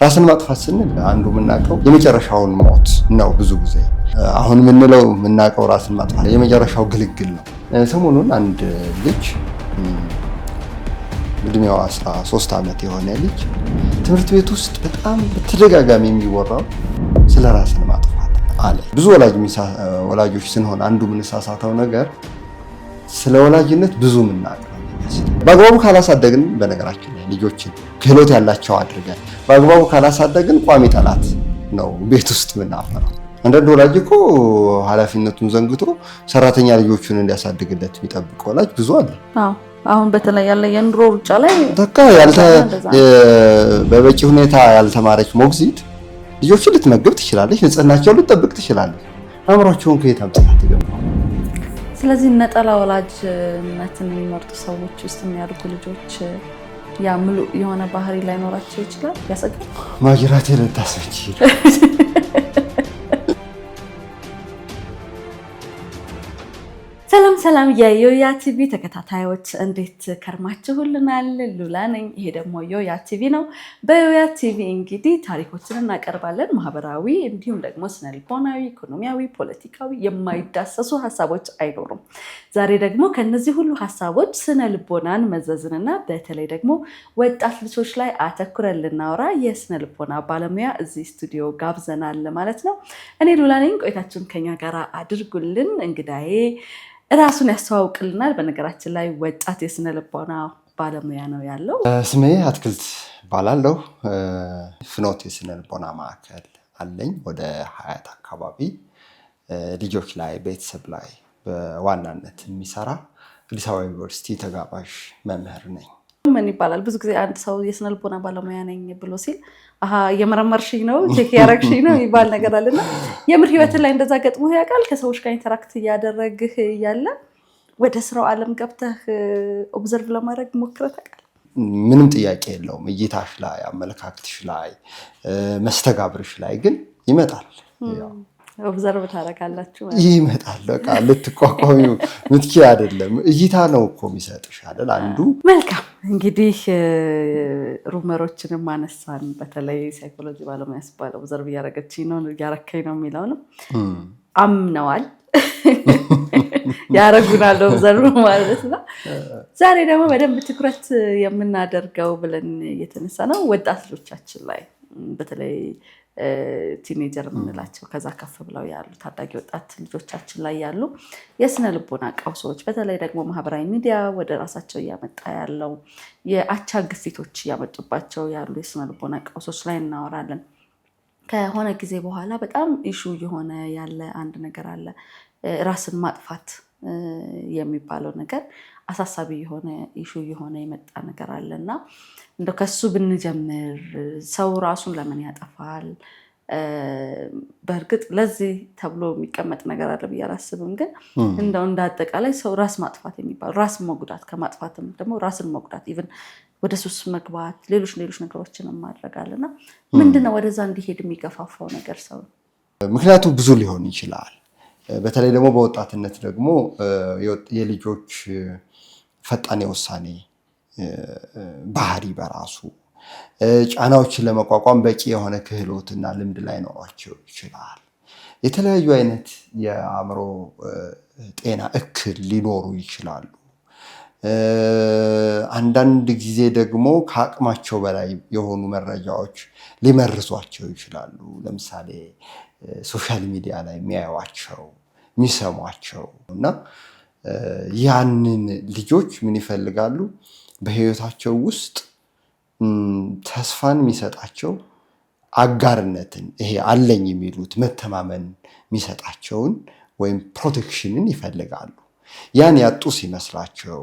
ራስን ማጥፋት ስንል አንዱ የምናውቀው የመጨረሻውን ሞት ነው። ብዙ ጊዜ አሁን የምናውቀው ራስን ማጥፋት የመጨረሻው ግልግል ነው። ሰሞኑን አንድ ልጅ እድሜው 13 ዓመት የሆነ ልጅ ትምህርት ቤት ውስጥ በጣም በተደጋጋሚ የሚወራው ስለ ራስን ማጥፋት አለ። ብዙ ወላጆች ስንሆን አንዱ የምንሳሳተው ነገር ስለ ወላጅነት ብዙ የምናውቀው በአግባቡ ካላሳደግን፣ በነገራችን ላይ ልጆችን ክህሎት ያላቸው አድርገን በአግባቡ ካላሳደግን ቋሚ ጠላት ነው ቤት ውስጥ የምናፈራው። አንዳንድ ወላጅ እኮ ኃላፊነቱን ዘንግቶ ሰራተኛ ልጆቹን እንዲያሳድግለት የሚጠብቅ ወላጅ ብዙ አለ። አሁን በተለይ ያለ የኑሮ ሩጫ ላይ በበቂ ሁኔታ ያልተማረች ሞግዚት ልጆችን ልትመግብ ትችላለች፣ ንጽህናቸውን ልትጠብቅ ትችላለች። አእምሯቸውን ከየት አምጥታ ትገባው? ስለዚህ ነጠላ ወላጅነትን የሚመርጡ ሰዎች ውስጥ የሚያድጉ ልጆች ያ ምሉእ የሆነ ባህሪ ላይኖራቸው ይችላል። ያሰጋል። ማጅራት የለታሰች ሰላም የዮያ ቲቪ ተከታታዮች እንዴት ከርማችሁልናል? ሉላ ነኝ። ይሄ ደግሞ ዮያ ቲቪ ነው። በዮያ ቲቪ እንግዲህ ታሪኮችን እናቀርባለን። ማህበራዊ እንዲሁም ደግሞ ስነልቦናዊ፣ ኢኮኖሚያዊ፣ ፖለቲካዊ የማይዳሰሱ ሀሳቦች አይኖሩም። ዛሬ ደግሞ ከነዚህ ሁሉ ሀሳቦች ስነልቦናን መዘዝንና በተለይ ደግሞ ወጣት ልጆች ላይ አተኩረን ልናወራ የስነልቦና ባለሙያ እዚህ ስቱዲዮ ጋብዘናል ማለት ነው። እኔ ሉላ ነኝ። ቆይታችሁን ከኛ ጋር አድርጉልን። እንግዳዬ ራሱን ያስተዋውቅልናል። በነገራችን ላይ ወጣት የስነ ልቦና ባለሙያ ነው ያለው። ስሜ አትክልት እባላለሁ። ፍኖት የስነ ልቦና ማዕከል አለኝ። ወደ 20 አካባቢ ልጆች ላይ ቤተሰብ ላይ በዋናነት የሚሰራ አዲስ አበባ ዩኒቨርሲቲ ተጋባዥ መምህር ነኝ። ምን ይባላል? ብዙ ጊዜ አንድ ሰው የስነ ልቦና ባለሙያ ነኝ ብሎ ሲል እየመረመርሽኝ ነው ቼክ ያረግሽኝ ነው ይባል ነገር አለና የምር ህይወትን ላይ እንደዛ ገጥሞ ያውቃል? ከሰዎች ጋር ኢንተራክት እያደረግህ እያለ ወደ ስራው ዓለም ገብተህ ኦብዘርቭ ለማድረግ ሞክረህ ታውቃለህ? ምንም ጥያቄ የለውም። እይታሽ ላይ፣ አመለካከትሽ ላይ፣ መስተጋብርሽ ላይ ግን ይመጣል። ኦብዘርቭ ታደርጋላችሁ። ይመጣል። በቃ ልትቋቋሚው ምትኪ አይደለም፣ እይታ ነው እኮ የሚሰጥሽ አይደል? አንዱ መልካም እንግዲህ ሩመሮችንም አነሳን። በተለይ ሳይኮሎጂ ባለሙያ ሲባል ኦብዘርቭ እያደረገችኝ ነው እያረከኝ ነው የሚለውንም አምነዋል ያረጉናል ኦብዘርቭ ማለት ነው። ዛሬ ደግሞ በደንብ ትኩረት የምናደርገው ብለን እየተነሳ ነው ወጣት ልጆቻችን ላይ በተለይ ቲኔጀር የምንላቸው ከዛ ከፍ ብለው ያሉ ታዳጊ ወጣት ልጆቻችን ላይ ያሉ የስነ ልቦና ቀውሶች፣ በተለይ ደግሞ ማህበራዊ ሚዲያ ወደ ራሳቸው እያመጣ ያለው የአቻ ግፊቶች እያመጡባቸው ያሉ የስነ ልቦና ቀውሶች ላይ እናወራለን። ከሆነ ጊዜ በኋላ በጣም ኢሹ የሆነ ያለ አንድ ነገር አለ። ራስን ማጥፋት የሚባለው ነገር አሳሳቢ የሆነ ኢሹ የሆነ የመጣ ነገር አለ እና እንደው ከሱ ብንጀምር ሰው ራሱን ለምን ያጠፋል? በእርግጥ ለዚህ ተብሎ የሚቀመጥ ነገር አለ ብዬ አላስብም። ግን እንደው እንዳጠቃላይ ሰው ራስ ማጥፋት የሚባለው ራስን መጉዳት ከማጥፋትም ደግሞ ራስን መጉዳት ኢቭን ወደ ሱስ መግባት ሌሎች ነገሮችን ማድረጋልና ምንድነው ወደዛ እንዲሄድ የሚገፋፋው ነገር ሰው? ምክንያቱም ብዙ ሊሆን ይችላል። በተለይ ደግሞ በወጣትነት ደግሞ የልጆች ፈጣን የውሳኔ ባህሪ በራሱ ጫናዎችን ለመቋቋም በቂ የሆነ ክህሎትና ልምድ ላይኖራቸው ይችላል። የተለያዩ አይነት የአእምሮ ጤና እክል ሊኖሩ ይችላሉ። አንዳንድ ጊዜ ደግሞ ከአቅማቸው በላይ የሆኑ መረጃዎች ሊመርዟቸው ይችላሉ። ለምሳሌ ሶሻል ሚዲያ ላይ የሚያዩዋቸው የሚሰሟቸው እና ያንን ልጆች ምን ይፈልጋሉ? በህይወታቸው ውስጥ ተስፋን የሚሰጣቸው አጋርነትን፣ ይሄ አለኝ የሚሉት መተማመን የሚሰጣቸውን ወይም ፕሮቴክሽንን ይፈልጋሉ። ያን ያጡ ሲመስላቸው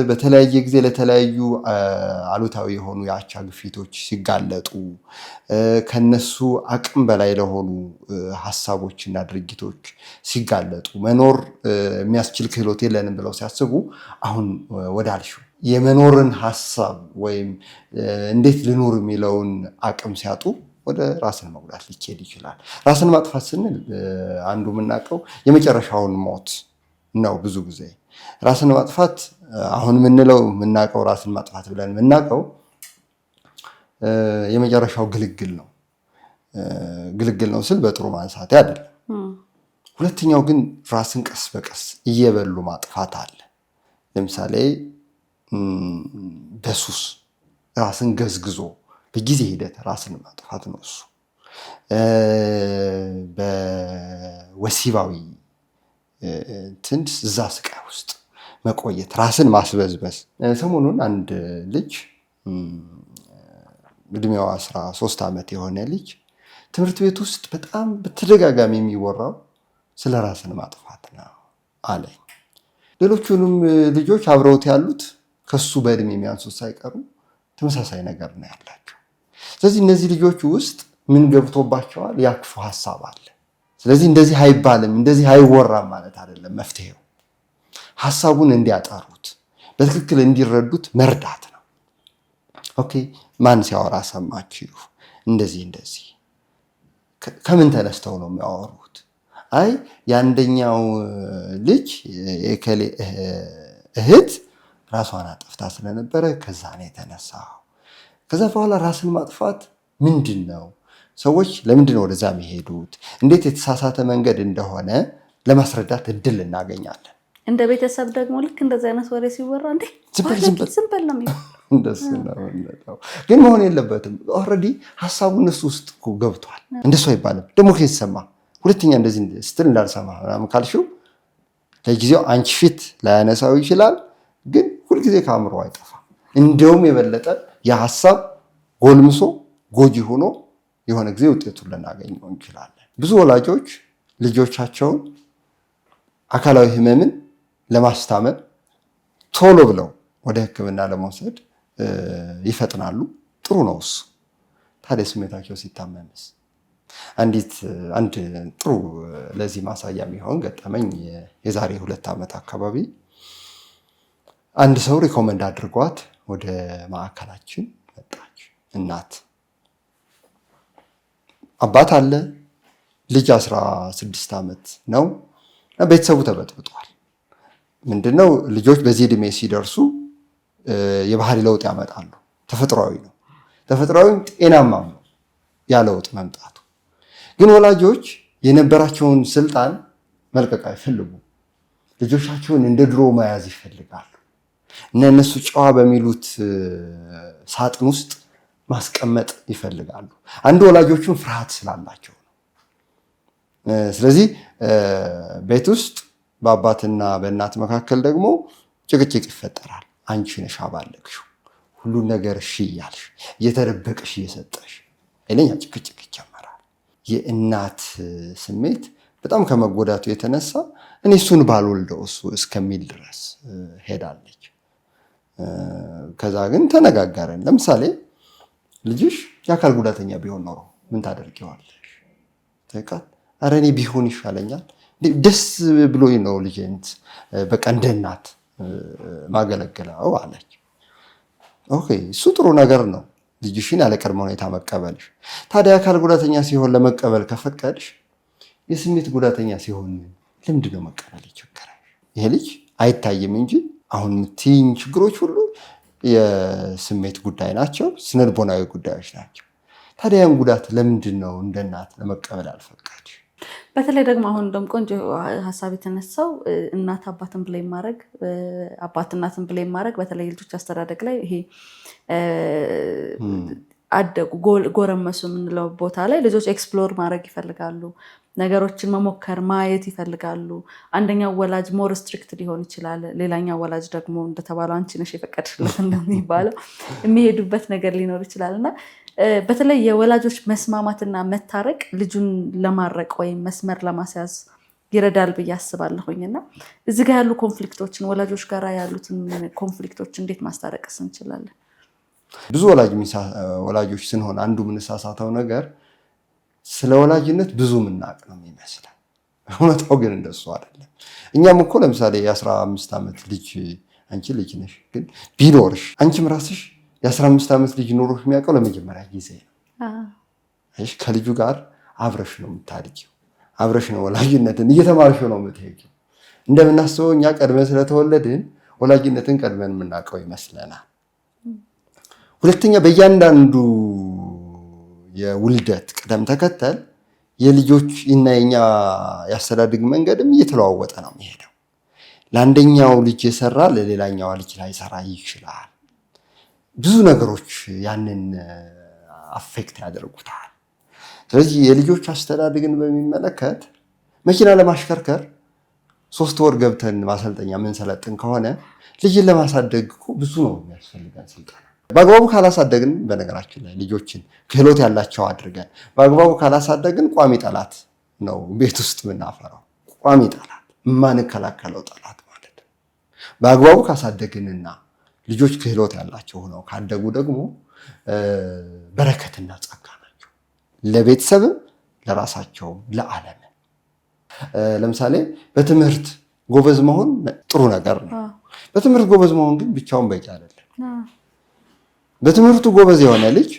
በተለያየ ጊዜ ለተለያዩ አሉታዊ የሆኑ የአቻ ግፊቶች ሲጋለጡ ከነሱ አቅም በላይ ለሆኑ ሀሳቦችና ድርጊቶች ሲጋለጡ መኖር የሚያስችል ክህሎት የለንም ብለው ሲያስቡ አሁን ወዳልሽው የመኖርን ሀሳብ ወይም እንዴት ልኖር የሚለውን አቅም ሲያጡ ወደ ራስን መጉዳት ሊኬድ ይችላል። ራስን ማጥፋት ስንል አንዱ የምናውቀው የመጨረሻውን ሞት ነው። ብዙ ጊዜ ራስን ማጥፋት አሁን የምናውቀው ራስን ማጥፋት ብለን የምናውቀው የመጨረሻው ግልግል ነው። ግልግል ነው ስል በጥሩ ማንሳት አይደለም። ሁለተኛው ግን ራስን ቀስ በቀስ እየበሉ ማጥፋት አለ። ለምሳሌ በሱስ ራስን ገዝግዞ በጊዜ ሂደት ራስን ማጥፋት ነው እሱ። በወሲባዊ እዛ ስቃይ ውስጥ መቆየት፣ ራስን ማስበዝበዝ። ሰሞኑን አንድ ልጅ እድሜዋ 13 ዓመት የሆነ ልጅ ትምህርት ቤት ውስጥ በጣም በተደጋጋሚ የሚወራው ስለ ራስን ማጥፋት ነው አለኝ። ሌሎቹንም ልጆች አብረውት ያሉት ከሱ በእድሜ የሚያንሱት ሳይቀሩ ተመሳሳይ ነገር ነው ያላቸው። ስለዚህ እነዚህ ልጆች ውስጥ ምን ገብቶባቸዋል? ያክፉ ሀሳብ አለ። ስለዚህ እንደዚህ አይባልም እንደዚህ አይወራም ማለት አይደለም መፍትሄው። ሀሳቡን እንዲያጠሩት በትክክል እንዲረዱት መርዳት ነው። ኦኬ ማን ሲያወራ ሰማችሁ? እንደዚህ ከምን ተነስተው ነው የሚያወሩት? አይ የአንደኛው ልጅ የከሌ እህት ራሷን አጥፍታ ስለነበረ ከዛ ነው የተነሳው። ከዛ በኋላ ራስን ማጥፋት ምንድን ነው? ሰዎች ለምንድን ነው ወደዛ የሚሄዱት? እንዴት የተሳሳተ መንገድ እንደሆነ ለማስረዳት እድል እናገኛለን። እንደ ቤተሰብ ደግሞ ልክ እንደዚህ አይነት ወሬ ሲወራ እንዴ ዝም በል ነው የሚባለው። እንደሱ ነው ግን መሆን የለበትም። ኦልሬዲ ሀሳቡ እነሱ ውስጥ ገብቷል። እንደሱ አይባልም ደግሞ ከተሰማ ሁለተኛ እንደዚህ ስትል እንዳልሰማ ምናምን ካልሽው ለጊዜው አንቺ ፊት ላያነሳው ይችላል፣ ግን ሁልጊዜ ከአእምሮ አይጠፋም። እንደውም የበለጠ የሀሳብ ጎልምሶ ጎጂ ሆኖ የሆነ ጊዜ ውጤቱን ልናገኘው እንችላለን። ብዙ ወላጆች ልጆቻቸውን አካላዊ ህመምን ለማስታመም ቶሎ ብለው ወደ ሕክምና ለመውሰድ ይፈጥናሉ። ጥሩ ነው እሱ። ታዲያ ስሜታቸው ሲታመምስ? አንድ ጥሩ ለዚህ ማሳያ የሚሆን ገጠመኝ የዛሬ 2 ዓመት አካባቢ አንድ ሰው ሪኮመንድ አድርጓት ወደ ማዕከላችን መጣች። እናት አባት አለ፣ ልጅ 16 ዓመት ነው። ቤተሰቡ ተበጥብጧል። ምንድነው ልጆች በዚህ ዕድሜ ሲደርሱ የባህሪ ለውጥ ያመጣሉ። ተፈጥሯዊ ነው። ተፈጥሯዊም ጤናማም ነው ያ ለውጥ መምጣቱ። ግን ወላጆች የነበራቸውን ስልጣን መልቀቅ አይፈልጉም። ልጆቻቸውን እንደ ድሮ መያዝ ይፈልጋሉ እና እነሱ ጨዋ በሚሉት ሳጥን ውስጥ ማስቀመጥ ይፈልጋሉ። አንድ ወላጆቹን ፍርሃት ስላላቸው ነው። ስለዚህ ቤት ውስጥ በአባትና በእናት መካከል ደግሞ ጭቅጭቅ ይፈጠራል። አንቺ ነሽ አባለግሽው፣ ሁሉን ነገር እሺ እያልሽ እየተደበቅሽ እየሰጠሽ ሌላ ጭቅጭቅ ይጀመራል። የእናት ስሜት በጣም ከመጎዳቱ የተነሳ እኔ እሱን ባልወልደው እሱ እስከሚል ድረስ ሄዳለች። ከዛ ግን ተነጋገረን። ለምሳሌ ልጅሽ የአካል ጉዳተኛ ቢሆን ኖሮ ምን ታደርጊዋለሽ? ኧረ እኔ ቢሆን ይሻለኛል፣ ደስ ብሎኝ ነው ልጄን በቃ እንደ እናት ማገለግለው አለች። ኦኬ እሱ ጥሩ ነገር ነው፣ ልጅሽን ያለ ቅድመ ሁኔታ መቀበልሽ። ታዲያ የአካል ጉዳተኛ ሲሆን ለመቀበል ከፈቀድሽ የስሜት ጉዳተኛ ሲሆን ለምንድን ነው መቀበል ይቸገራል? ይሄ ልጅ አይታይም እንጂ አሁን የምትይኝ ችግሮች ሁሉ የስሜት ጉዳይ ናቸው፣ ስነልቦናዊ ጉዳዮች ናቸው። ታዲያ ያን ጉዳት ለምንድን ነው እንደ እናት ለመቀበል አልፈቀድሽ? በተለይ ደግሞ አሁን እንደውም ቆንጆ ሀሳብ የተነሳው እናት አባትን ብሌም ማድረግ፣ አባት እናትን ብሌም ማድረግ በተለይ ልጆች አስተዳደግ ላይ ይሄ አደጉ ጎረመሱ የምንለው ቦታ ላይ ልጆች ኤክስፕሎር ማድረግ ይፈልጋሉ፣ ነገሮችን መሞከር ማየት ይፈልጋሉ። አንደኛው ወላጅ ሞር ስትሪክት ሊሆን ይችላል፣ ሌላኛው ወላጅ ደግሞ እንደተባለው አንቺ ነሽ የፈቀድሽለት እንደሚባለው የሚሄዱበት ነገር ሊኖር ይችላል እና በተለይ የወላጆች መስማማትና መታረቅ ልጁን ለማረቅ ወይም መስመር ለማስያዝ ይረዳል ብዬ አስባለሁኝ። እና እዚህ ጋር ያሉ ኮንፍሊክቶችን ወላጆች ጋር ያሉትን ኮንፍሊክቶች እንዴት ማስታረቅስ እንችላለን? ብዙ ወላጆች ስንሆን አንዱ የምንሳሳተው ነገር ስለ ወላጅነት ብዙ የምናውቅ ነው የሚመስለን። እውነታው ግን እንደሱ አይደለም። እኛም እኮ ለምሳሌ የ15 ዓመት ልጅ አንቺ ልጅ ነሽ፣ ግን ቢኖርሽ አንቺም ራስሽ የ15 ዓመት ልጅ ኖሮሽ የሚያውቀው ለመጀመሪያ ጊዜ ነው። ከልጁ ጋር አብረሽ ነው የምታድጊው፣ አብረሽ ነው ወላጅነትን እየተማርሽ ነው የምትሄጂው። እንደምናስበው እኛ ቀድመን ስለተወለድን ወላጅነትን ቀድመን የምናውቀው ይመስለናል። ሁለተኛ በእያንዳንዱ የውልደት ቅደም ተከተል የልጆች እና የኛ ያስተዳድግ መንገድም እየተለዋወጠ ነው የሚሄደው። ለአንደኛው ልጅ የሰራ ለሌላኛው ልጅ ላይሰራ ይችላል። ብዙ ነገሮች ያንን አፌክት ያደርጉታል። ስለዚህ የልጆች አስተዳደግን በሚመለከት መኪና ለማሽከርከር 3 ወር ገብተን ማሰልጠኛ የምንሰለጥን ከሆነ ልጅን ለማሳደግ እኮ ብዙ ነው የሚያስፈልገን ስልጠና። በአግባቡ ካላሳደግን፣ በነገራችን ላይ ልጆችን ክህሎት ያላቸው አድርገን በአግባቡ ካላሳደግን ቋሚ ጠላት ነው ቤት ውስጥ የምናፈራው። ቋሚ ጠላት፣ የማንከላከለው ጠላት ማለት ነው። በአግባቡ ካሳደግንና ልጆች ክህሎት ያላቸው ሆነው ካደጉ ደግሞ በረከትና ጸጋ ናቸው፣ ለቤተሰብም ለራሳቸውም ለዓለም። ለምሳሌ በትምህርት ጎበዝ መሆን ጥሩ ነገር ነው። በትምህርት ጎበዝ መሆን ግን ብቻውን በቂ አይደለም። በትምህርቱ ጎበዝ የሆነ ልጅ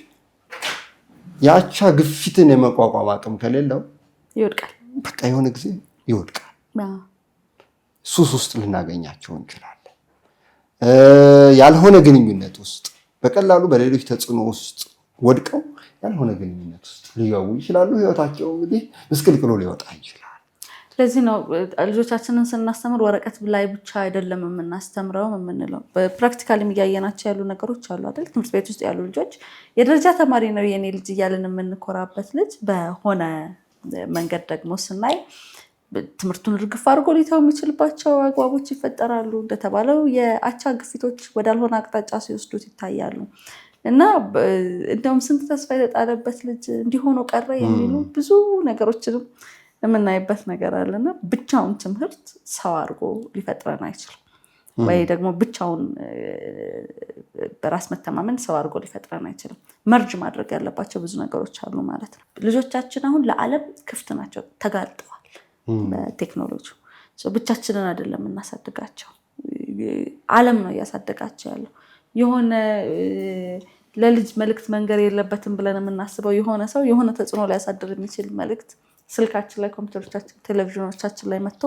የአቻ ግፊትን የመቋቋም አቅም ከሌለው ይወድቃል። በቃ የሆነ ጊዜ ይወድቃል። ሱስ ውስጥ ልናገኛቸው እንችላለን። ያልሆነ ግንኙነት ውስጥ በቀላሉ በሌሎች ተጽዕኖ ውስጥ ወድቀው ያልሆነ ግንኙነት ውስጥ ሊገቡ ይችላሉ። ህይወታቸው እንግዲህ ምስቅልቅሎ ሊወጣ ይችላል። ለዚህ ነው ልጆቻችንን ስናስተምር ወረቀት ላይ ብቻ አይደለም የምናስተምረው የምንለው። በፕራክቲካል እያየናቸው ያሉ ነገሮች አሉ አይደል? ትምህርት ቤት ውስጥ ያሉ ልጆች የደረጃ ተማሪ ነው የኔ ልጅ እያልን የምንኮራበት ልጅ በሆነ መንገድ ደግሞ ስናይ ትምህርቱን ርግፍ አድርጎ ሊተው የሚችልባቸው አግባቦች ይፈጠራሉ። እንደተባለው የአቻ ግፊቶች ወዳልሆነ አቅጣጫ ሲወስዱት ይታያሉ። እና እንደውም ስንት ተስፋ የተጣለበት ልጅ እንዲሆኑ ቀረ የሚሉ ብዙ ነገሮችንም የምናይበት ነገር አለና ብቻውን ትምህርት ሰው አድርጎ ሊፈጥረን አይችልም። ወይ ደግሞ ብቻውን በራስ መተማመን ሰው አድርጎ ሊፈጥረን አይችልም። መርጅ ማድረግ ያለባቸው ብዙ ነገሮች አሉ ማለት ነው። ልጆቻችን አሁን ለዓለም ክፍት ናቸው፣ ተጋልጠዋል በቴክኖሎጂ። ብቻችንን አይደለም እናሳድጋቸው፣ ዓለም ነው እያሳደጋቸው ያለው። የሆነ ለልጅ መልእክት መንገር የለበትም ብለን የምናስበው የሆነ ሰው የሆነ ተጽዕኖ ሊያሳድር የሚችል መልእክት ስልካችን ላይ፣ ኮምፒውተሮቻችን፣ ቴሌቪዥኖቻችን ላይ መጥቶ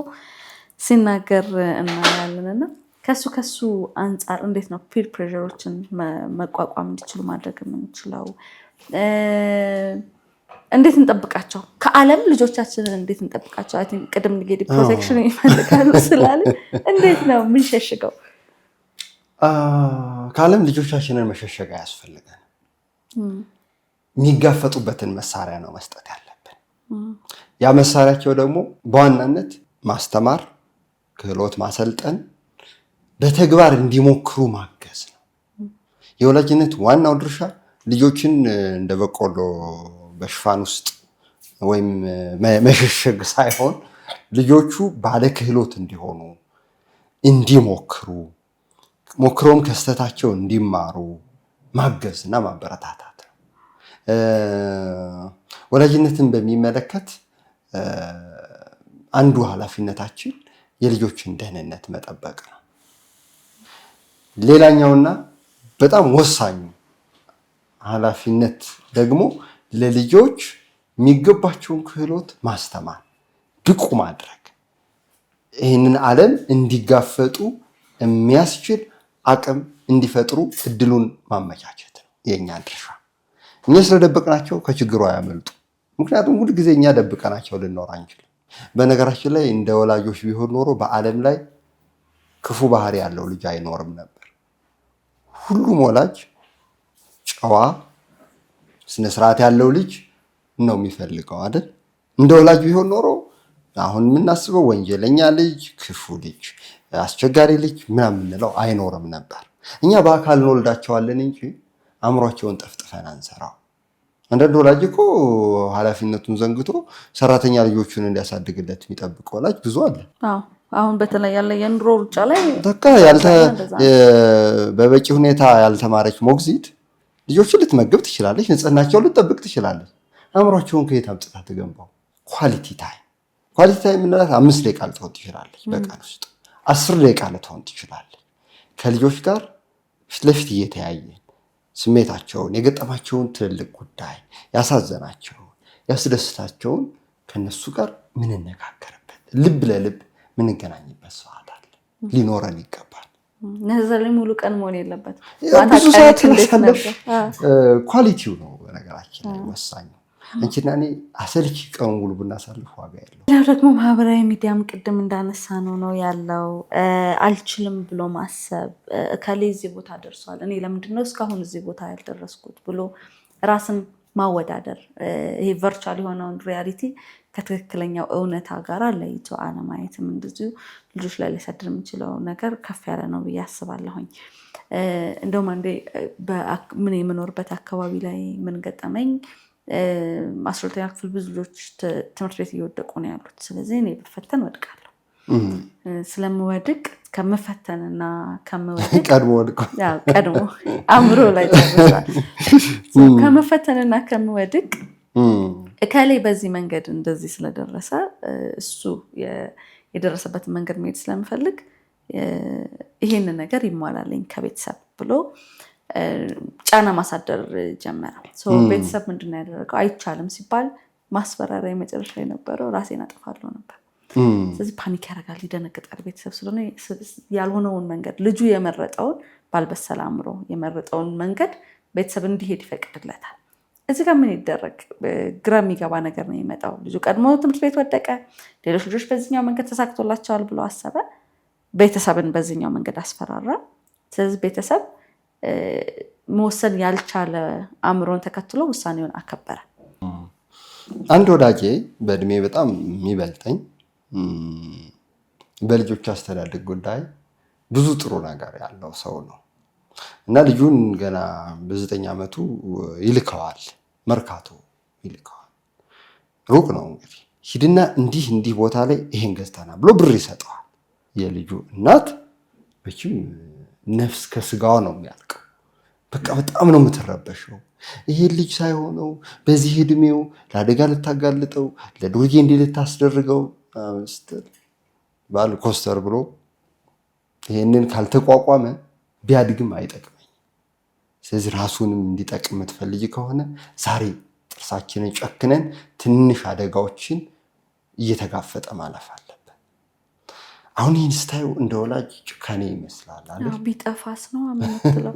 ሲናገር እናያለን። እና ከሱ አንጻር እንዴት ነው ፒር ፕሬሸሮችን መቋቋም እንዲችሉ ማድረግ የምንችለው? እንዴት እንጠብቃቸው? ከዓለም ልጆቻችንን እንዴት እንጠብቃቸው? አይ ቲንክ ቅድም ንጌዲ ፕሮቴክሽን ይፈልጋሉ ስላለ እንዴት ነው የምንሸሽገው? ከዓለም ልጆቻችንን መሸሸግ አያስፈልገን። የሚጋፈጡበትን መሳሪያ ነው መስጠት ያለብን። ያ መሳሪያቸው ደግሞ በዋናነት ማስተማር፣ ክህሎት ማሰልጠን፣ በተግባር እንዲሞክሩ ማገዝ ነው። የወላጅነት ዋናው ድርሻ ልጆችን እንደ በቆሎ በሽፋን ውስጥ ወይም መሸሸግ ሳይሆን ልጆቹ ባለ ክህሎት እንዲሆኑ፣ እንዲሞክሩ፣ ሞክረውም ከስተታቸው እንዲማሩ ማገዝ እና ማበረታታት ነው። ወላጅነትን በሚመለከት አንዱ ኃላፊነታችን የልጆችን ደህንነት መጠበቅ ነው። ሌላኛውና በጣም ወሳኙ ኃላፊነት ደግሞ ለልጆች የሚገባቸውን ክህሎት ማስተማር፣ ብቁ ማድረግ፣ ይህንን ዓለም እንዲጋፈጡ የሚያስችል አቅም እንዲፈጥሩ እድሉን ማመቻቸት ነው የእኛ ድርሻ። እኛ ስለደበቅናቸው ከችግሩ አያመልጡ። ምክንያቱም ሁል ጊዜ እኛ ደብቀናቸው ልንኖር አንችልም። በነገራችን ላይ እንደ ወላጆች ቢሆን ኖሮ በዓለም ላይ ክፉ ባህሪ ያለው ልጅ አይኖርም ነበር። ሁሉም ወላጅ ጨዋ፣ ስነስርዓት ያለው ልጅ ነው የሚፈልገው አይደል? እንደ ወላጅ ቢሆን ኖሮ አሁን የምናስበው ወንጀለኛ ልጅ፣ ክፉ ልጅ፣ አስቸጋሪ ልጅ ምናምን የምንለው አይኖርም ነበር። እኛ በአካል እንወልዳቸዋለን እንጂ አእምሯቸውን ጠፍጥፈን አንሰራው። አንዳንድ ወላጅ እኮ ኃላፊነቱን ዘንግቶ ሰራተኛ ልጆቹን እንዲያሳድግለት የሚጠብቅ ወላጅ ብዙ አለ። አሁን በተለይ ያለ የኑሮ ሩጫ ላይ በበቂ ሁኔታ ያልተማረች ሞግዚት ልጆችን ልትመግብ ትችላለች፣ ንጽህናቸውን ልትጠብቅ ትችላለች። አእምሯቸውን ከየት አምጥታ ትገንባው? ኳሊቲ ታይም የምንላት 5 ደቂቃ ልትሆን ትችላለች በቀን ውስጥ፣ 10 ደቂቃ ልትሆን ትችላለች። ከልጆች ጋር ፊት ለፊት እየተያየን ስሜታቸውን፣ የገጠማቸውን ትልልቅ ጉዳይ፣ ያሳዘናቸውን፣ ያስደስታቸውን ከነሱ ጋር ምንነጋገርበት፣ ልብ ለልብ ምንገናኝበት ሰዓት አለ፣ ሊኖረን ይገባል። ነዘለ ሙሉ ቀን መሆን የለበት ብዙ ሰዓት ለሰለፍ ኳሊቲው ነው በነገራችን ላይ ወሳኝ ነው እንጂና እኔ አሰልቺ ቀን ሙሉ ብናሳልፍ ዋጋ የለው ያው ደግሞ ማህበራዊ ሚዲያም ቅድም እንዳነሳ ነው ያለው አልችልም ብሎ ማሰብ ከዚህ እዚህ ቦታ ደርሷል እኔ ለምንድነው እስካሁን እዚህ ቦታ ያልደረስኩት ብሎ ራስን ማወዳደር ይሄ ቨርቹዋል የሆነውን ሪያሊቲ ከትክክለኛው እውነታ ጋር ለይቶ አለማየትም እንደዚሁ ልጆች ላይ ሊያሳድር የሚችለው ነገር ከፍ ያለ ነው ብዬ አስባለሁኝ። እንደውም አንዴ ምን የምኖርበት አካባቢ ላይ ምን ገጠመኝ 12ኛ ክፍል ብዙ ልጆች ትምህርት ቤት እየወደቁ ነው ያሉት። ስለዚህ እኔ ብፈተን ወድቃለሁ ስለምወድቅ ከመፈተንና ከመወድቅ ቀድሞ አእምሮ ላይ ተርሷል። ከመፈተንና ከመወድቅ እከሌ በዚህ መንገድ እንደዚህ ስለደረሰ እሱ የደረሰበትን መንገድ መሄድ ስለምፈልግ ይሄንን ነገር ይሟላልኝ ከቤተሰብ ብሎ ጫና ማሳደር ጀመረ። ቤተሰብ ምንድነው ያደረገው? አይቻልም ሲባል ማስፈራሪያ የመጨረሻ የነበረው ራሴን አጠፋለሁ ነበር። ስለዚህ ፓኒክ ያደርጋል፣ ይደነግጣል። ቤተሰብ ስለሆነ ያልሆነውን መንገድ ልጁ የመረጠውን ባልበሰለ አእምሮ የመረጠውን መንገድ ቤተሰብ እንዲሄድ ይፈቅድለታል። እዚህ ጋር ምን ይደረግ? ግራ የሚገባ ነገር ነው የሚመጣው። ልጁ ቀድሞ ትምህርት ቤት ወደቀ፣ ሌሎች ልጆች በዚህኛው መንገድ ተሳክቶላቸዋል ብሎ አሰበ። ቤተሰብን በዚህኛው መንገድ አስፈራራ። ስለዚህ ቤተሰብ መወሰን ያልቻለ አእምሮን ተከትሎ ውሳኔውን አከበረ። አንድ ወዳጄ በእድሜ በጣም የሚበልጠኝ በልጆች አስተዳደግ ጉዳይ ብዙ ጥሩ ነገር ያለው ሰው ነው እና ልጁን ገና በ9 ዓመቱ ይልከዋል፣ መርካቶ ይልከዋል። ሩቅ ነው እንግዲህ ሂድና እንዲህ ቦታ ላይ ይሄን ገዝተና ብሎ ብር ይሰጠዋል። የልጁ እናት መቼም ነፍስ ከስጋዋ ነው የሚያልቀው። በቃ በጣም ነው የምትረበሸው። ይሄ ልጅ ሳይሆነው በዚህ እድሜው ለአደጋ ልታጋልጠው ለዱርዬ እንዲህ ልታስደርገው ስትል ባል ኮስተር ብሎ ይሄንን ካልተቋቋመ ቢያድግም አይጠቅመኝ። ስለዚህ ራሱንም እንዲጠቅም የምትፈልጊ ከሆነ ዛሬ ጥርሳችንን ጨክነን ትንሽ አደጋዎችን እየተጋፈጠ ማለፍ አለብን። አሁን ይህን ስታዩ እንደ ወላጅ ጭካኔ ይመስላል አለ። ቢጠፋስ ነው የምትለው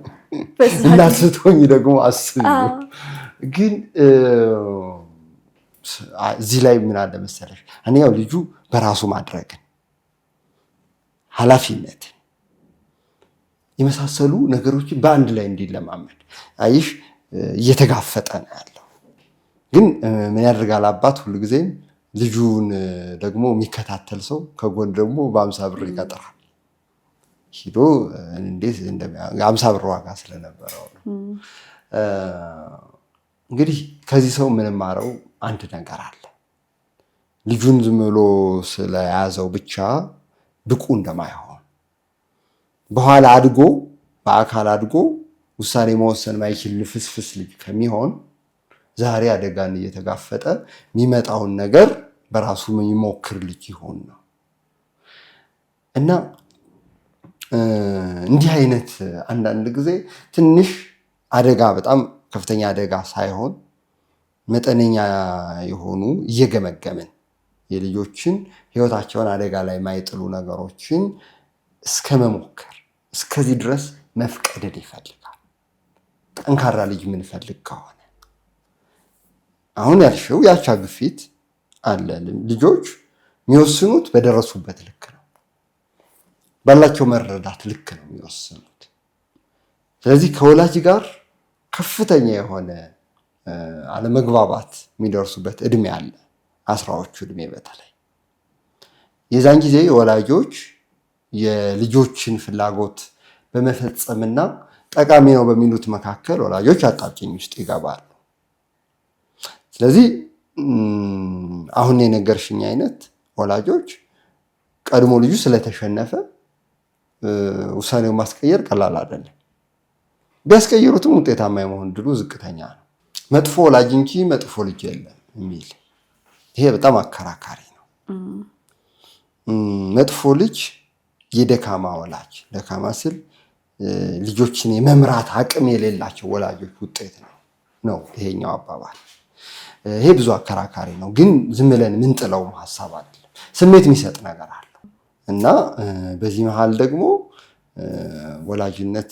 እና ስትሆኝ ደግሞ አስቢ። ግን እዚህ ላይ ምን አለ መሰለሽ፣ እኔ ያው ልጁ በራሱ ማድረግን ኃላፊነትን የመሳሰሉ ነገሮችን በአንድ ላይ እንዲለማመድ አይሽ እየተጋፈጠ ነው ያለው። ግን ምን ያደርጋል አባት ሁልጊዜም ልጁን ደግሞ የሚከታተል ሰው ከጎን ደግሞ በ50 ብር ይቀጥራል። ሂዶ እንዴት 50 ብር ዋጋ ስለነበረው ነው። እንግዲህ ከዚህ ሰው የምንማረው አንድ ነገር አለ። ልጁን ዝም ብሎ ስለያዘው ብቻ ብቁ እንደማይሆን፣ በኋላ አድጎ በአካል አድጎ ውሳኔ መወሰን ማይችል ልፍስፍስ ልጅ ከሚሆን ዛሬ አደጋን እየተጋፈጠ የሚመጣውን ነገር በራሱ የሚሞክር ልጅ ይሆን ነው። እና እንዲህ አይነት አንዳንድ ጊዜ ትንሽ አደጋ በጣም ከፍተኛ አደጋ ሳይሆን መጠነኛ የሆኑ እየገመገምን የልጆችን ሕይወታቸውን አደጋ ላይ ማይጥሉ ነገሮችን እስከ መሞከር እስከዚህ ድረስ መፍቀድን ይፈልጋል። ጠንካራ ልጅ የምንፈልግ ከሆነ አሁን ያልሽው የአቻ ግፊት አለ። ልጆች የሚወስኑት በደረሱበት ልክ ነው፣ ባላቸው መረዳት ልክ ነው የሚወስኑት። ስለዚህ ከወላጅ ጋር ከፍተኛ የሆነ አለመግባባት የሚደርሱበት እድሜ አለ፣ 10ዎቹ እድሜ በተለይ። የዛን ጊዜ ወላጆች የልጆችን ፍላጎት በመፈጸምና ጠቃሚ ነው በሚሉት መካከል ወላጆች አጣብቂኝ ውስጥ ይገባሉ። ስለዚህ አሁን የነገርሽኝ አይነት ወላጆች ቀድሞ ልጁ ስለተሸነፈ ውሳኔውን ማስቀየር ቀላል አይደለም። ቢያስቀይሩትም ውጤታማ የመሆን ድሉ ዝቅተኛ ነው። መጥፎ ወላጅ እንጂ መጥፎ ልጅ የለም የሚል ይሄ በጣም አከራካሪ ነው። መጥፎ ልጅ የደካማ ወላጅ፣ ደካማ ስል ልጆችን የመምራት አቅም የሌላቸው ወላጆች ውጤት ነው ይሄኛው አባባል። ይሄ ብዙ አከራካሪ ነው፣ ግን ዝም ብለን ምንጥለውም ሀሳብ አይደለም። ስሜት የሚሰጥ ነገር አለው እና በዚህ መሀል ደግሞ ወላጅነት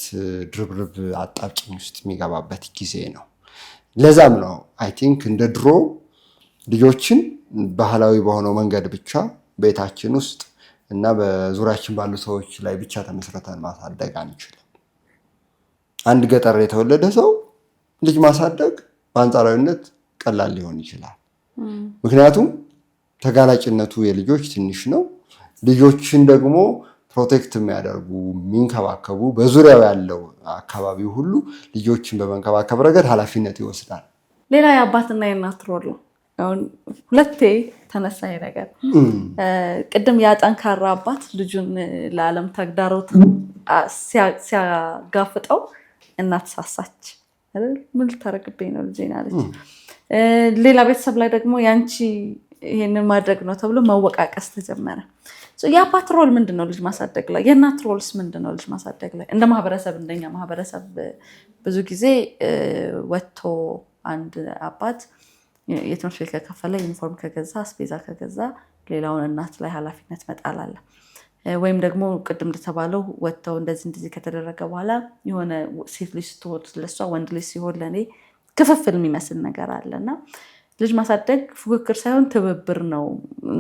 ድርብርብ አጣብቂኝ ውስጥ የሚገባበት ጊዜ ነው። ለዛም ነው አይ ቲንክ እንደ ድሮ ልጆችን ባህላዊ በሆነው መንገድ ብቻ ቤታችን ውስጥ እና በዙሪያችን ባሉ ሰዎች ላይ ብቻ ተመስርተን ማሳደግ አንችልም። አንድ ገጠር የተወለደ ሰው ልጅ ማሳደግ በአንጻራዊነት ቀላል ሊሆን ይችላል። ምክንያቱም ተጋላጭነቱ የልጆች ትንሽ ነው። ልጆችን ደግሞ ፕሮቴክት የሚያደርጉ የሚንከባከቡ በዙሪያው ያለው አካባቢው ሁሉ ልጆችን በመንከባከብ ረገድ ኃላፊነት ይወስዳል። ሌላ የአባትና የእናት ሮል ነው። አሁን ሁለቴ ተነሳ ነገር ቅድም ያ ጠንካራ አባት ልጁን ለዓለም ተግዳሮት ሲያጋፍጠው እናት ሳሳች። ምን ልታረግብኝ ነው ልጄን አለች። ሌላ ቤተሰብ ላይ ደግሞ ያንቺ ይሄንን ማድረግ ነው ተብሎ መወቃቀስ ተጀመረ። የአባት ሮል ምንድነው ልጅ ማሳደግ ላይ? የእናት ሮልስ ምንድነው ልጅ ማሳደግ ላይ? እንደ ማህበረሰብ እንደኛ ማህበረሰብ ብዙ ጊዜ ወጥቶ አንድ አባት የትምህርት ቤት ከከፈለ ዩኒፎርም ከገዛ አስቤዛ ከገዛ ሌላውን እናት ላይ ኃላፊነት መጣል አለ። ወይም ደግሞ ቅድም እንደተባለው ወጥተው እንደዚህ ከተደረገ በኋላ የሆነ ሴት ልጅ ስትሆን ለሷ ወንድ ልጅ ሲሆን ለኔ ክፍፍል የሚመስል ነገር አለና ልጅ ማሳደግ ፉክክር ሳይሆን ትብብር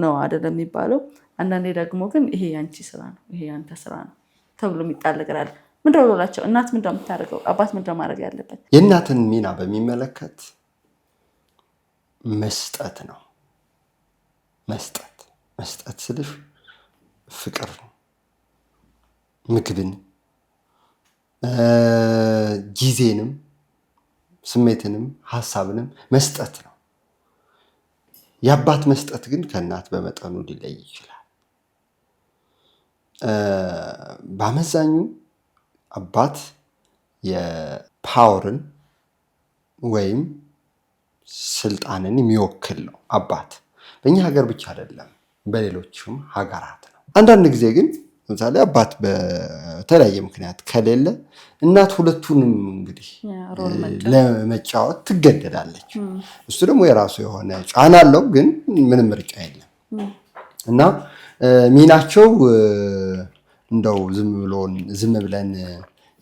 ነው አይደለም የሚባለው። አንዳንዴ ደግሞ ግን ይሄ ያንቺ ስራ ነው፣ ይሄ ያንተ ስራ ነው ተብሎ የሚጣል ነገር አለ። ምንድን ነው ላቸው? እናት ምንድን ነው የምታደርገው? አባት ምንድን ነው ማድረግ ያለበት? የእናትን ሚና በሚመለከት መስጠት ነው። መስጠት ስልሽ ፍቅር፣ ምግብን፣ ጊዜንም፣ ስሜትንም ሀሳብንም መስጠት ነው። የአባት መስጠት ግን ከእናት በመጠኑ ሊለይ ይችላል። በአመዛኙ አባት የፓወርን ወይም ስልጣንን የሚወክል ነው። አባት በእኛ ሀገር ብቻ አይደለም፣ በሌሎችም ሀገራት ነው። አንዳንድ ጊዜ ግን ለምሳሌ አባት በተለያየ ምክንያት ከሌለ እናት ሁለቱንም እንግዲህ ለመጫወት ትገደዳለች። እሱ ደግሞ የራሱ የሆነ ጫና አለው፣ ግን ምንም ምርጫ የለም እና ሚናቸው እንደው ዝም ብለን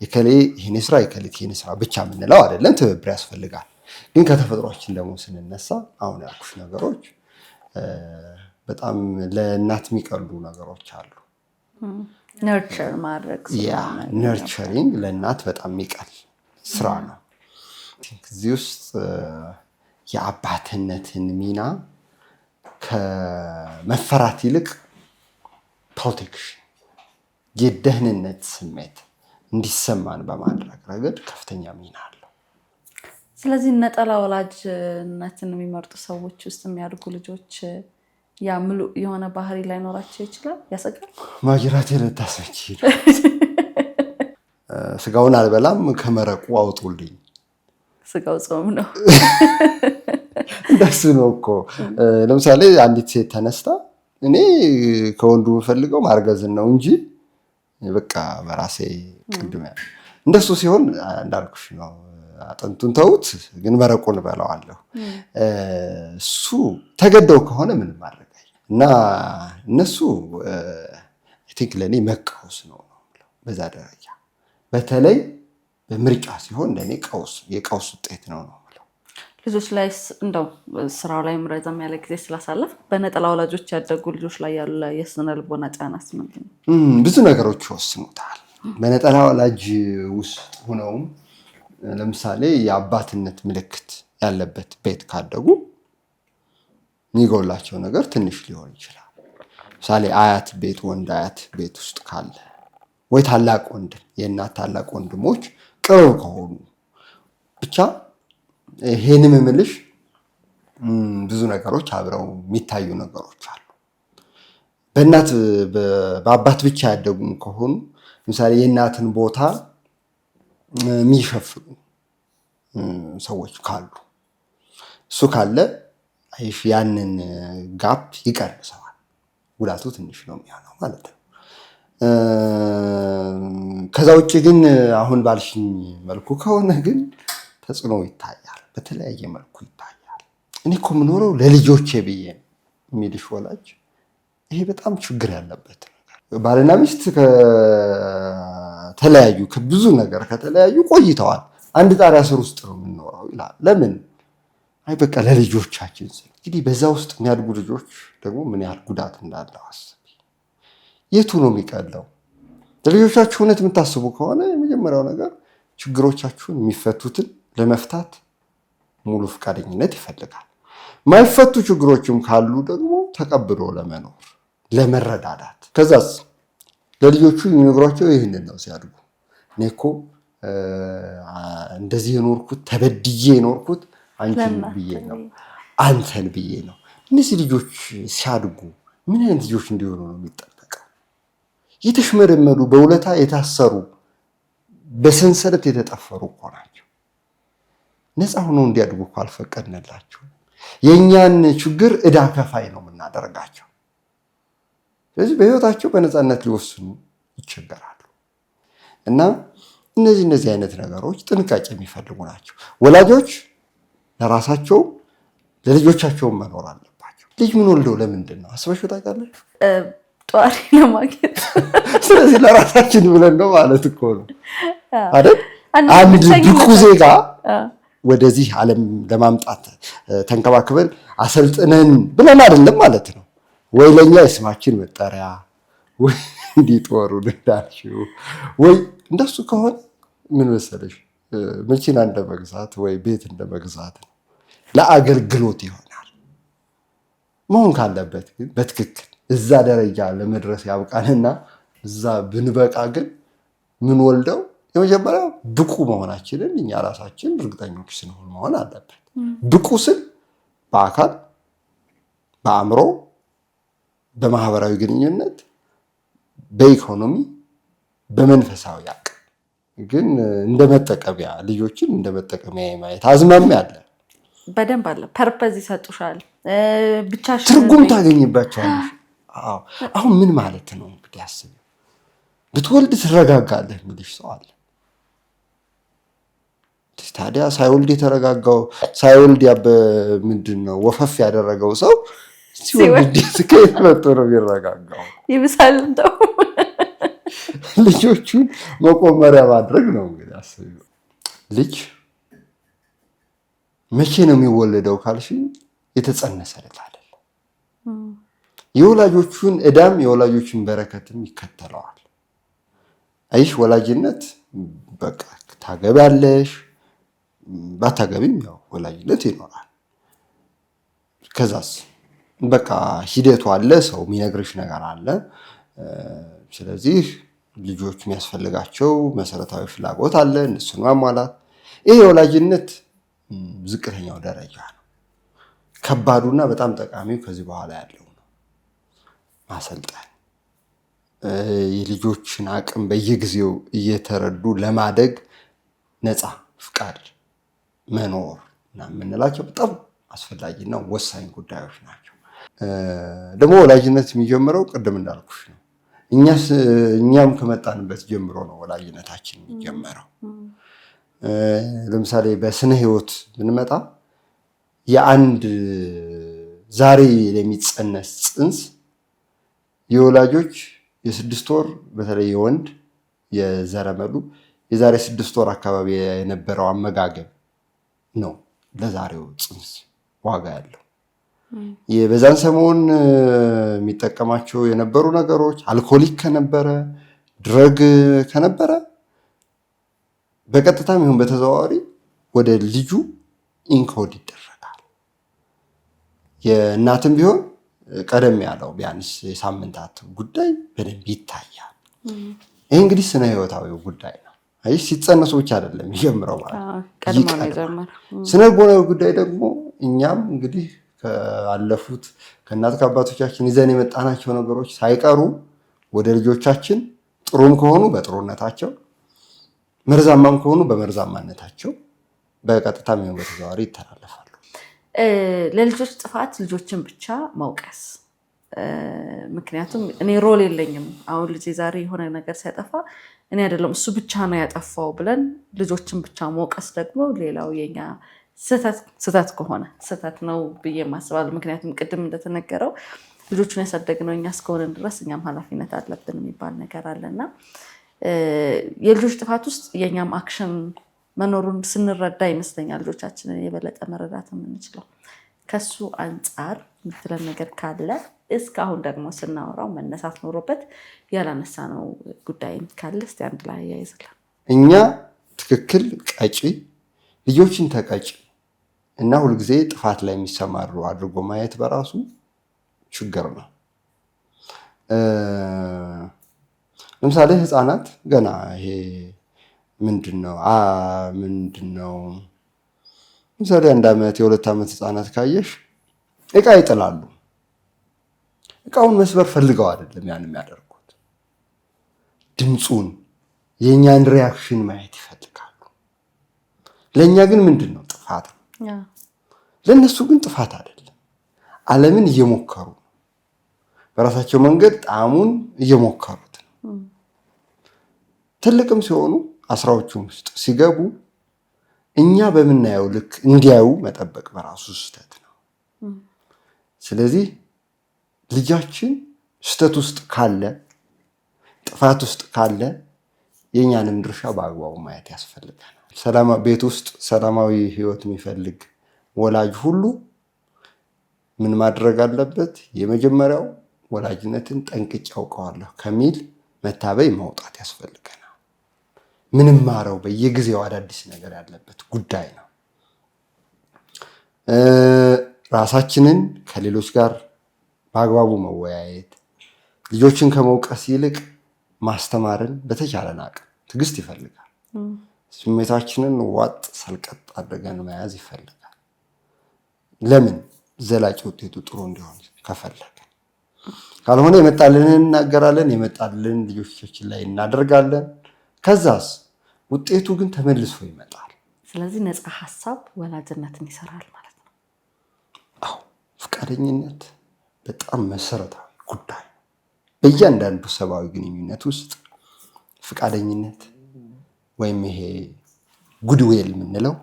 የከሌ ይሄን ስራ የከሌ ይሄን ስራ ብቻ የምንለው አይደለም። ትብብር ያስፈልጋል። ግን ከተፈጥሯችን ደግሞ ስንነሳ አሁን ያልኩሽ ነገሮች በጣም ለእናት የሚቀሉ ነገሮች አሉ። ነርቸር ማድረግ ነርቸሪንግ ለእናት በጣም የሚቀል ስራ ነው። እዚህ ውስጥ የአባትነትን ሚና ከመፈራት ይልቅ ፕሮቴክሽን፣ የደህንነት ስሜት እንዲሰማን በማድረግ ረገድ ከፍተኛ ሚና አለው። ስለዚህ ነጠላ ወላጅነትን የሚመርጡ ሰዎች ውስጥ የሚያድጉ ልጆች ያ ምሉእ የሆነ ባህሪ ላይኖራቸው ይችላል። ያሰጋል። ማጅራት የለታሰች ስጋውን አልበላም ከመረቁ አውጡልኝ። ስጋው ጾም ነው። እንደሱ ነው እኮ። ለምሳሌ አንዲት ሴት ተነስታ እኔ ከወንዱ የምፈልገው ማርገዝን ነው እንጂ በቃ በራሴ ቅድመ እንደሱ ሲሆን እንዳልኩሽ ነው። አጥንቱን ተውት፣ ግን መረቁን በላዋለሁ። እሱ ተገደው ከሆነ ምንም ማድረግ እና እነሱ ቲንክ ለእኔ መቃወስ ነው በዛ ደረጃ። በተለይ በምርጫ ሲሆን ለእኔ የቀውስ ውጤት ነው። ልጆች ላይ እንደው ስራው ላይ ረዘም ያለ ጊዜ ስላሳለፍ በነጠላ ወላጆች ያደጉ ልጆች ላይ ያለ የስነ ልቦና ጫናስ ምንድን ነው? ብዙ ነገሮች ይወስኑታል። በነጠላ ወላጅ ውስጥ ሆነውም ለምሳሌ የአባትነት ምልክት ያለበት ቤት ካደጉ የሚጎላቸው ነገር ትንሽ ሊሆን ይችላል። ምሳሌ አያት ቤት፣ ወንድ አያት ቤት ውስጥ ካለ ወይ ታላቅ ወንድም፣ የእናት ታላቅ ወንድሞች ቅርብ ከሆኑ ብቻ ይሄንም ምልሽ ብዙ ነገሮች አብረው የሚታዩ ነገሮች አሉ። በአባት ብቻ ያደጉ ከሆኑ ምሳሌ የእናትን ቦታ የሚሸፍኑ ሰዎች ካሉ እሱ ካለ ያንን ጋፕ ይቀንሰዋል። ጉዳቱ ትንሽ ነው የሚሆነው ማለት ነው። ከዛ ውጭ ግን አሁን ባልሽኝ መልኩ ከሆነ ግን ተጽዕኖ ይታያል፣ በተለያየ መልኩ ይታያል። እኔ እኮ የምኖረው ለልጆቼ ብዬ የሚልሽ ወላጅ ይሄ በጣም ችግር ያለበት ነገር። ባልና ሚስት ተለያዩ፣ ብዙ ነገር ከተለያዩ ቆይተዋል። አንድ ጣሪያ ስር ውስጥ ነው የምንኖረው ይላል። ለምን? አይ በቃ ለልጆቻችን ስል። እንግዲህ በዛ ውስጥ የሚያድጉ ልጆች ደግሞ ምን ያህል ጉዳት እንዳለው አስቢ። የቱ ነው የሚቀለው? ለልጆቻችሁ እውነት የምታስቡ ከሆነ የመጀመሪያው ነገር ችግሮቻችሁን የሚፈቱትን ለመፍታት ሙሉ ፈቃደኝነት ይፈልጋል። ማይፈቱ ችግሮችም ካሉ ደግሞ ተቀብሎ ለመኖር ለመረዳዳት። ከዛስ ለልጆቹ የሚነግሯቸው ይህንን ነው ሲያድጉ። እኔ እኮ እንደዚህ የኖርኩት ተበድዬ የኖርኩት አንቺን ብዬ ነው፣ አንተን ብዬ ነው። እነዚህ ልጆች ሲያድጉ ምን አይነት ልጆች እንዲሆኑ ነው የሚጠበቀው? የተሽመደመዱ፣ በውለታ የታሰሩ፣ በሰንሰለት የተጠፈሩ እኮ ናቸው። ነፃ ሆነው እንዲያድጉ እኮ አልፈቀድንላቸው። የእኛን ችግር ዕዳ ከፋይ ነው የምናደርጋቸው። ስለዚህ በህይወታቸው በነፃነት ሊወስኑ ይቸገራሉ። እና እነዚህ አይነት ነገሮች ጥንቃቄ የሚፈልጉ ናቸው። ወላጆች ለራሳቸው ለልጆቻቸው መኖር አለባቸው። ልጅ ምን ወልደው ለምንድን ነው አስበሽው ታውቃለሽ? ጧሪ ለማግኘት። ስለዚህ ለራሳችን ብለን ነው ማለት እኮ ነው አይደል? አንድ ብቁ ዜጋ ወደዚህ ዓለም ለማምጣት ተንከባክበን አሰልጥነን ብለን አይደለም ማለት ነው። ወይ ለኛ የስማችን መጠሪያ ወይ እንዲጦሩ እንዳልሽው ወይ እንደሱ ከሆነ ምን መሰለሽ መኪና እንደመግዛት ወይ ቤት እንደመግዛት ነው። ለአገልግሎት ይሆናል። መሆን ካለበት ግን በትክክል እዛ ደረጃ ለመድረስ ያብቃንና እዛ ብንበቃ ግን ምን ወልደው የመጀመሪያው ብቁ መሆናችንን እኛ ራሳችን እርግጠኞች ስንሆን መሆን አለበት። ብቁ ስል በአካል፣ በአእምሮ፣ በማህበራዊ ግንኙነት፣ በኢኮኖሚ፣ በመንፈሳዊ አቅም። ግን እንደመጠቀሚያ ልጆችን እንደመጠቀሚያ የማየት አዝማሚያ አለ። በደንብ አለ። ፐርፐዝ ይሰጡሻል፣ ብቻሽን ትርጉም ታገኝባቸዋለሽ። አሁን ምን ማለት ነው እንግዲህ አስቢ። ብትወልድ ትረጋጋለህ የሚልሽ ሰው አለ። ታዲያ ሳይወልድ የተረጋጋው ሳይወልድ ምንድን ነው ወፈፍ ያደረገው ሰው ሲወልድ ከየት መጥቶ ነው የሚረጋጋው? ይብሳል እንደው ልጆቹን መቆመሪያ ማድረግ ነው እንግዲህ አስቢ። ልጅ መቼ ነው የሚወለደው ካልሽኝ የተጸነሰ ዕለት አይደለም። የወላጆቹን ዕዳም የወላጆቹን በረከትም ይከተለዋል። አይሽ ወላጅነት በቃ ታገቢያለሽ፣ ባታገቢም ያው ወላጅነት ይኖራል። ከዛስ በቃ ሂደቱ አለ፣ ሰው የሚነግርሽ ነገር አለ። ስለዚህ ልጆች የሚያስፈልጋቸው መሰረታዊ ፍላጎት አለ፣ እነሱን ማሟላት። ይሄ የወላጅነት ዝቅተኛው ደረጃ ነው። ከባዱና በጣም ጠቃሚው ከዚህ በኋላ ያለው ነው። ማሰልጠን፣ የልጆችን አቅም በየጊዜው እየተረዱ ለማደግ ነፃ ፍቃድ መኖር እና የምንላቸው በጣም አስፈላጊና ወሳኝ ጉዳዮች ናቸው። ደግሞ ወላጅነት የሚጀምረው ቅድም እንዳልኩሽ ነው። እኛም ከመጣንበት ጀምሮ ነው ወላጅነታችን የሚጀምረው። ለምሳሌ በስነ ህይወት ብንመጣ የአንድ ዛሬ ለሚጸነስ ጽንስ የወላጆች የ6 ወር በተለይ የወንድ የዘረመሉ የዛሬ 6 ወር አካባቢ የነበረው አመጋገብ ነው ለዛሬው ጽንስ ዋጋ ያለው። በዛን ሰሞን የሚጠቀማቸው የነበሩ ነገሮች አልኮሊክ ከነበረ ድረግ ከነበረ በቀጥታም ይሁን በተዘዋዋሪ ወደ ልጁ ኢንኮድ ይደረጋል። የእናትም ቢሆን ቀደም ያለው ቢያንስ የሳምንታት ጉዳይ በደንብ ይታያል። ይህ እንግዲህ ስነ ህይወታዊው ጉዳይ ነው። አይ ሲጸነሱ ብቻ አይደለም ይጀምረው ማለት ይቀድማል። ስነ ልቦናዊ ጉዳይ ደግሞ እኛም እንግዲህ ካለፉት ከእናት ከአባቶቻችን ይዘን የመጣናቸው ነገሮች ሳይቀሩ ወደ ልጆቻችን ጥሩም ከሆኑ በጥሩነታቸው መርዛማም ከሆኑ በመርዛማነታቸው በቀጥታም ይሁን በተዘዋዋሪ ይተላለፋሉ። ለልጆች ጥፋት ልጆችን ብቻ መውቀስ፣ ምክንያቱም እኔ ሮል የለኝም። አሁን ልጄ ዛሬ የሆነ ነገር ሲያጠፋ እኔ አይደለም እሱ ብቻ ነው ያጠፋው ብለን ልጆችን ብቻ መውቀስ ደግሞ ሌላው የኛ ስህተት ከሆነ ስህተት ነው ብዬ ማስባለሁ። ምክንያቱም ቅድም እንደተነገረው ልጆቹን ያሳደግነው እኛ እስከሆነን ድረስ እኛም ኃላፊነት አለብን የሚባል ነገር አለና የልጆች ጥፋት ውስጥ የኛም አክሽን መኖሩን ስንረዳ ይመስለኛል ልጆቻችንን የበለጠ መረዳት የምንችለው። ከሱ አንጻር የምትለን ነገር ካለ እስካሁን ደግሞ ስናወራው መነሳት ኖሮበት ያላነሳነው ጉዳይ ካለ እስቲ አንድ ላይ ያይዝልን። እኛ ትክክል ቀጪ ልጆችን ተቀጪ እና ሁልጊዜ ጥፋት ላይ የሚሰማሩ አድርጎ ማየት በራሱ ችግር ነው። ለምሳሌ ህፃናት ገና ይሄ ምንድነው ለምሳሌ 1 ዓመት የ2 ዓመት ህፃናት ካየሽ እቃ ይጥላሉ። እቃውን መስበር ፈልገው አይደለም ያን የሚያደርጉት፣ ድምፁን የኛን ሪያክሽን ማየት ይፈልጋሉ። ለኛ ግን ምንድነው ጥፋት ነው። ለነሱ ግን ጥፋት አይደለም። ዓለምን እየሞከሩ በራሳቸው መንገድ ጣዕሙን እየሞከሩት ነው። ትልቅም ሲሆኑ 10ዎቹም ውስጥ ሲገቡ እኛ በምናየው ልክ እንዲያዩ መጠበቅ በራሱ ስህተት ነው። ስለዚህ ልጃችን ስህተት ውስጥ ካለ ጥፋት ውስጥ ካለ የኛንም ድርሻ በአግባቡ ማየት ያስፈልጋል። ቤት ውስጥ ሰላማዊ ህይወት የሚፈልግ ወላጅ ሁሉ ምን ማድረግ አለበት? የመጀመሪያው ወላጅነትን ጠንቅቄ አውቀዋለሁ ከሚል መታበይ መውጣት ያስፈልገናል። ምንም ማረው በየጊዜው አዳዲስ ነገር ያለበት ጉዳይ ነው። ራሳችንን ከሌሎች ጋር በአግባቡ መወያየት፣ ልጆችን ከመውቀስ ይልቅ ማስተማርን በተቻለን አቅም ትዕግስት ይፈልጋል። ስሜታችንን ዋጥ ሰልቀጥ አድርገን መያዝ ይፈልጋል። ለምን? ዘላቂ ውጤቱ ጥሩ እንዲሆን ከፈለገ። ካልሆነ የመጣልንን እናገራለን፣ የመጣልን ልጆቻችን ላይ እናደርጋለን። ከዛስ ውጤቱ ግን ተመልሶ ይመጣል። ስለዚህ ነፃ ሀሳብ ወላጅነትን ይሰራል ማለት ነው። አዎ፣ ፈቃደኝነት በጣም መሰረታዊ ጉዳይ ነው። በእያንዳንዱ ሰብአዊ ግንኙነት ውስጥ ፈቃደኝነት ወይም ይሄ ጉድዌል የምንለው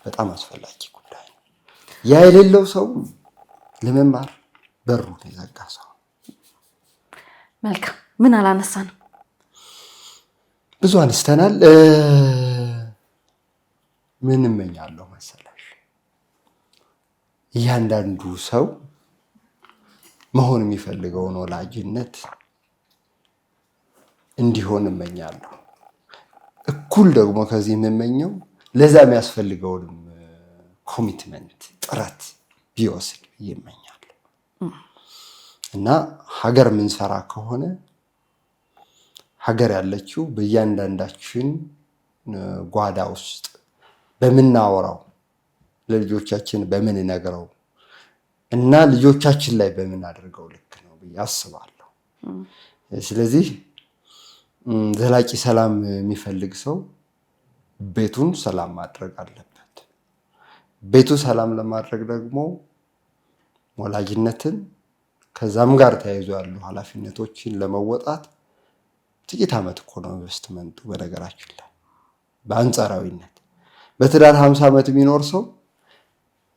በጣም አስፈላጊ ጉዳይ ነው። ያ የሌለው ሰው ለመማር በሩን የዘጋ ሰው። መልካም። ምን አላነሳንም? ብዙ አንስተናል። ምን እመኛለሁ መሰለሽ? እያንዳንዱ ሰው መሆን የሚፈልገውን ወላጅነት እንዲሆን እመኛለሁ። እኩል ደግሞ ከዚህ የምመኘው ለዛ የሚያስፈልገውንም ኮሚትመንት ጥረት ቢወስድ ይመኛለሁ። እና ሀገር ምንሰራ ከሆነ ሀገር ያለችው በእያንዳንዳችን ጓዳ ውስጥ በምናወራው ለልጆቻችን በምንነግረው እና ልጆቻችን ላይ በምናደርገው ልክ ነው ብዬ አስባለሁ። ስለዚህ ዘላቂ ሰላም የሚፈልግ ሰው ቤቱን ሰላም ማድረግ አለበት። ቤቱ ሰላም ለማድረግ ደግሞ ወላጅነትን ከዛም ጋር ተያይዞ ያሉ ኃላፊነቶችን ለመወጣት ጥቂት ዓመት እኮ ነው ኢንቨስትመንቱ። በነገራችን ላይ በአንጻራዊነት በትዳር 50 ዓመት የሚኖር ሰው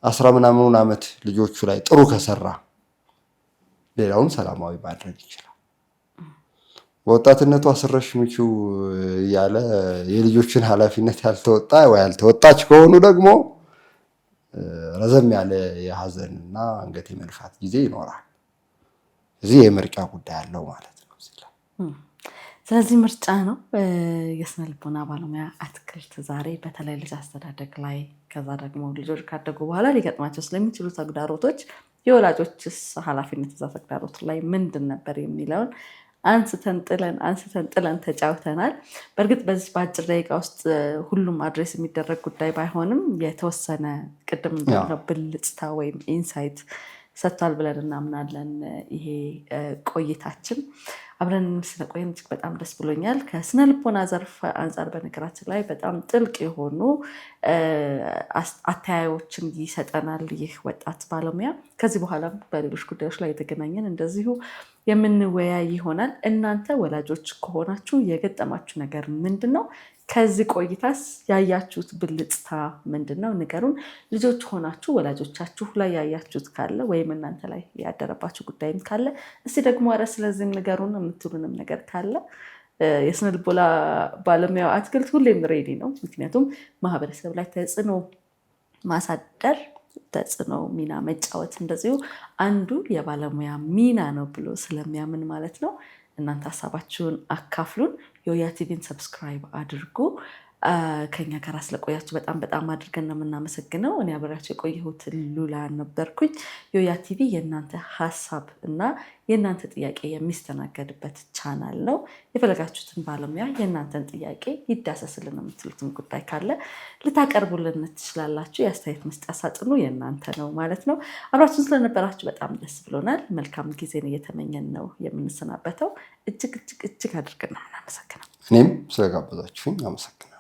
10 ምናምን ዓመት ልጆቹ ላይ ጥሩ ከሰራ ሌላውን ሰላማዊ ማድረግ ይችላል። በወጣትነቱ አስረሽ ምቺው ያለ የልጆችን ኃላፊነት ያልተወጣ ወይ ያልተወጣች ከሆኑ ደግሞ ረዘም ያለ የሀዘንና አንገት የመልፋት ጊዜ ይኖራል። እዚህ የምርጫ ጉዳይ አለው ማለት ነው። ስለዚህ ምርጫ ነው። የስነ ልቦና ባለሙያ አትክልት ዛሬ በተለይ ልጅ አስተዳደግ ላይ ከዛ ደግሞ ልጆች ካደጉ በኋላ ሊገጥማቸው ስለሚችሉ ተግዳሮቶች የወላጆችስ ኃላፊነት እዛ ተግዳሮት ላይ ምንድን ነበር የሚለውን አንስተን ጥለን ተጫውተናል። በእርግጥ በዚህ በአጭር ደቂቃ ውስጥ ሁሉም አድሬስ የሚደረግ ጉዳይ ባይሆንም የተወሰነ ቅድም እንዳለው ብልጭታ ወይም ኢንሳይት ሰጥቷል ብለን እናምናለን። ይሄ ቆይታችን አብረን ስለቆየን እጅግ በጣም ደስ ብሎኛል። ከስነ ልቦና ዘርፍ አንጻር በነገራችን ላይ በጣም ጥልቅ የሆኑ አተያዮችን ይሰጠናል ይህ ወጣት ባለሙያ። ከዚህ በኋላም በሌሎች ጉዳዮች ላይ የተገናኘን እንደዚሁ የምንወያይ ይሆናል። እናንተ ወላጆች ከሆናችሁ የገጠማችሁ ነገር ምንድን ነው? ከዚህ ቆይታስ ያያችሁት ብልጭታ ምንድን ነው? ንገሩን። ልጆች ሆናችሁ ወላጆቻችሁ ላይ ያያችሁት ካለ ወይም እናንተ ላይ ያደረባችሁ ጉዳይም ካለ እስቲ ደግሞ ኧረ ስለዚህም ንገሩን የምትሉንም ነገር ካለ የስነ ልቦና ባለሙያው አትክልት ሁሌም ሬዲ ነው። ምክንያቱም ማህበረሰብ ላይ ተጽዕኖ ማሳደር ተጽዕኖ ሚና መጫወት እንደዚሁ አንዱ የባለሙያ ሚና ነው ብሎ ስለሚያምን ማለት ነው። እናንተ ሀሳባችሁን አካፍሉን። ዮያ ቲቪን ሰብስክራይብ አድርጉ። ከኛ ጋር ስለቆያችሁ በጣም አድርገን ነው የምናመሰግነው። እኔ አብሬያችሁ የቆየሁት ሉላ ነበርኩኝ። ዮያ ቲቪ የእናንተ ሀሳብ እና የእናንተ ጥያቄ የሚስተናገድበት ቻናል ነው። የፈለጋችሁትን ባለሙያ የእናንተን ጥያቄ ይዳሰስልን የምትሉትን ጉዳይ ካለ ልታቀርቡልን ትችላላችሁ። የአስተያየት መስጫ ሳጥኑ የእናንተ ነው ማለት ነው። አብራችሁን ስለነበራችሁ በጣም ደስ ብሎናል። መልካም ጊዜን እየተመኘን ነው የምንሰናበተው። እጅግ አድርገን ነው የምናመሰግነው። እኔም ስለጋበዛችሁኝ አመሰግናለሁ።